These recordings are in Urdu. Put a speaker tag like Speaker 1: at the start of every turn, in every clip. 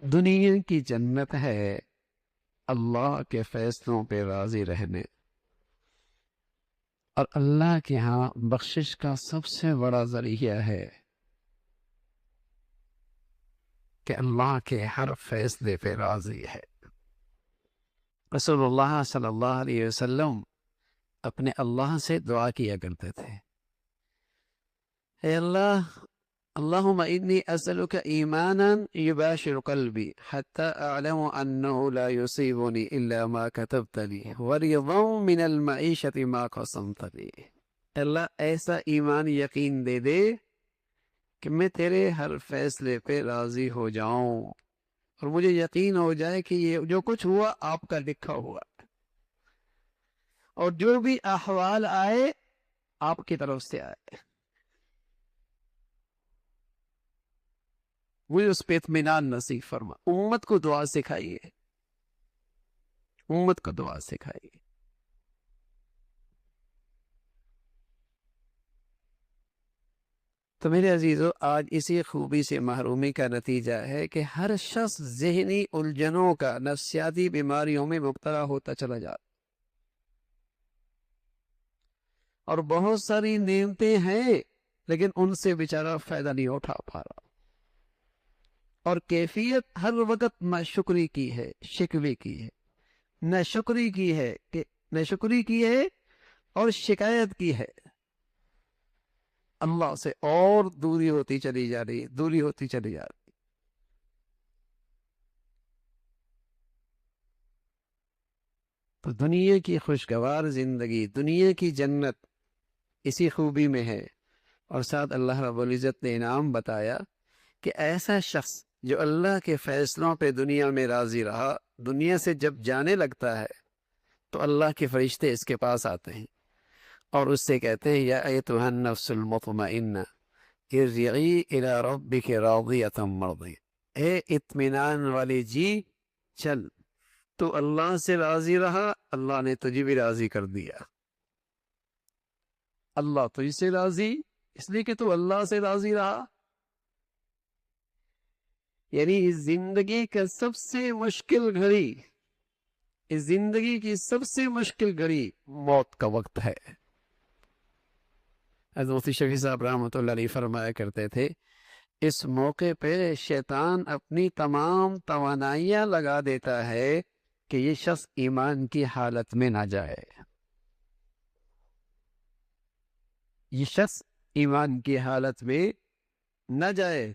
Speaker 1: دنیا کی جنت ہے اللہ کے فیصلوں پہ راضی رہنے، اور اللہ کے ہاں بخشش کا سب سے بڑا ذریعہ ہے کہ اللہ کے ہر فیصلے پہ راضی ہے۔ رسول اللہ صلی اللہ علیہ وسلم اپنے اللہ سے دعا کیا کرتے تھے، اے اللہ، اللہم انی اسألک ایمانا یباشر قلبی حتی اعلم انه لا یصیبنی الا ما کتبت لی ورضا من المعیشت ما قسمت لی۔ اللہ ایسا ایمان یقین دے دے کہ میں تیرے ہر فیصلے پہ راضی ہو جاؤں، اور مجھے یقین ہو جائے کہ یہ جو کچھ ہوا آپ کا لکھا ہوا، اور جو بھی احوال آئے آپ کی طرف سے آئے، مجھے اس پہ اطمینان نصیب فرما۔ امت کو دعا سکھائیے، امت کو دعا سکھائیے۔ تو میرے عزیزو، آج اسی خوبی سے محرومی کا نتیجہ ہے کہ ہر شخص ذہنی الجھنوں کا، نفسیاتی بیماریوں میں مبتلا ہوتا چلا جاتا، اور بہت ساری نعمتیں ہیں لیکن ان سے بیچارہ فائدہ نہیں اٹھا پا رہا، اور کیفیت ہر وقت ناشکری کی ہے، شکوے کی ہے، ناشکری کی ہے اور شکایت کی ہے، اللہ سے اور دوری ہوتی چلی جا رہی، دوری ہوتی چلی جا رہی۔ تو دنیا کی خوشگوار زندگی، دنیا کی جنت اسی خوبی میں ہے، اور ساتھ اللہ رب العزت نے انعام بتایا کہ ایسا شخص جو اللہ کے فیصلوں پہ دنیا میں راضی رہا، دنیا سے جب جانے لگتا ہے تو اللہ کے فرشتے اس کے پاس آتے ہیں اور اس سے کہتے ہیں، یا ایتھا النفس المطمئنہ ارجعی الی ربک راضیۃ مرضیہ، اے اطمینان والی جی، چل، تو اللہ سے راضی رہا، اللہ نے تجھے بھی راضی کر دیا۔ اللہ تجھ سے راضی اس لیے کہ تو اللہ سے راضی رہا۔ یعنی اس زندگی کا سب سے مشکل گھڑی، اس زندگی کی سب سے مشکل گھڑی موت کا وقت ہے۔ حضرت مفتی شفیع صاحب رحمۃ اللہ علیہ فرمایا کرتے تھے، اس موقع پہ شیطان اپنی تمام توانائیاں لگا دیتا ہے کہ یہ شخص ایمان کی حالت میں نہ جائے، یہ شخص ایمان کی حالت میں نہ جائے۔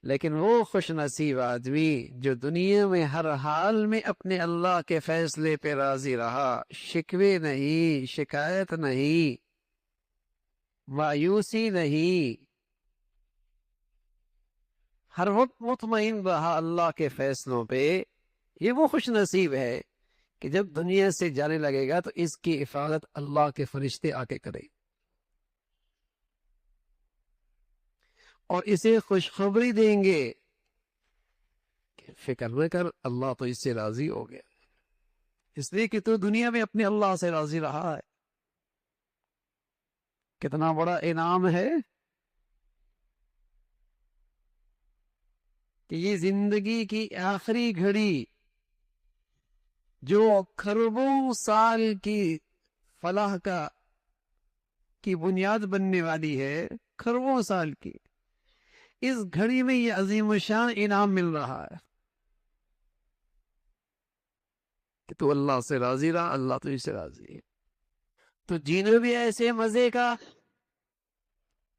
Speaker 1: لیکن وہ خوش نصیب آدمی جو دنیا میں ہر حال میں اپنے اللہ کے فیصلے پہ راضی رہا، شکوے نہیں، شکایت نہیں، مایوسی نہیں، ہر وقت مطمئن رہا اللہ کے فیصلوں پہ، یہ وہ خوش نصیب ہے کہ جب دنیا سے جانے لگے گا تو اس کی حفاظت اللہ کے فرشتے آ کے کرے، اور اسے خوشخبری دیں گے کہ فکر نہ کر، اللہ تو اس سے راضی ہو گیا، اس لیے کہ تو دنیا میں اپنے اللہ سے راضی رہا ہے۔ کتنا بڑا انعام ہے کہ یہ زندگی کی آخری گھڑی جو کروڑوں سال کی فلاح کی بنیاد بننے والی ہے، کروڑوں سال کی، اس گھڑی میں یہ عظیم الشان انعام مل رہا ہے کہ تو اللہ سے راضی رہا، اللہ تجھ سے راضی ہے۔ تو جینا بھی ایسے مزے کا،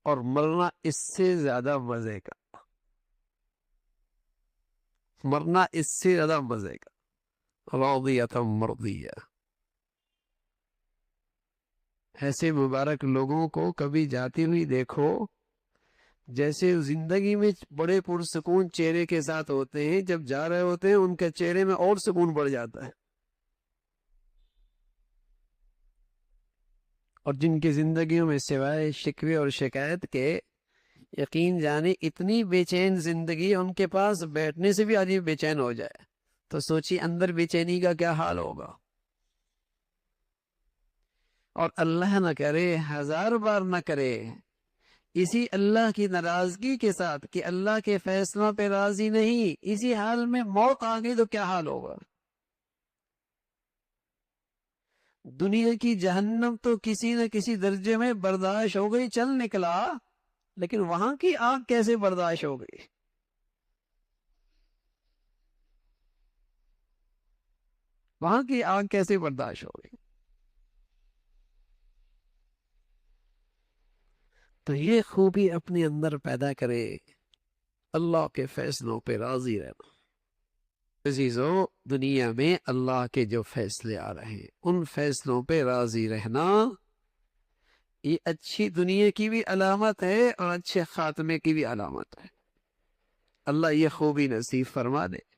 Speaker 1: اور مرنا اس سے زیادہ مزے کا، مرنا اس سے زیادہ مزے کا، راضیۃ مرضیہ۔ ایسے مبارک لوگوں کو کبھی جاتی ہوئی دیکھو جیسے زندگی میں بڑے پرسکون چہرے کے ساتھ ہوتے ہیں، جب جا رہے ہوتے ہیں ان کے چہرے میں اور سکون بڑھ جاتا ہے، اور جن کی زندگیوں میں سوائے شکوے اور شکایت کے، یقین جانے اتنی بے چین زندگی، ان کے پاس بیٹھنے سے بھی آدمی بے چین ہو جائے، تو سوچی اندر بے چینی کا کیا حال ہوگا۔ اور اللہ نہ کرے، ہزار بار نہ کرے اسی اللہ کی ناراضگی کے ساتھ کہ اللہ کے فیصلوں پہ راضی نہیں، اسی حال میں موت آ گئی تو کیا حال ہوگا؟ دنیا کی جہنم تو کسی نہ کسی درجے میں برداشت ہو گئی، چل نکلا، لیکن وہاں کی آگ کیسے برداشت ہو گئی؟ وہاں کی آگ کیسے برداشت ہو گئی؟ تو یہ خوبی اپنے اندر پیدا کرے، اللہ کے فیصلوں پہ راضی رہنا۔ عزیزو، دنیا میں اللہ کے جو فیصلے آ رہے ہیں ان فیصلوں پہ راضی رہنا، یہ اچھی دنیا کی بھی علامت ہے اور اچھے خاتمے کی بھی علامت ہے۔ اللہ یہ خوبی نصیب فرما دے۔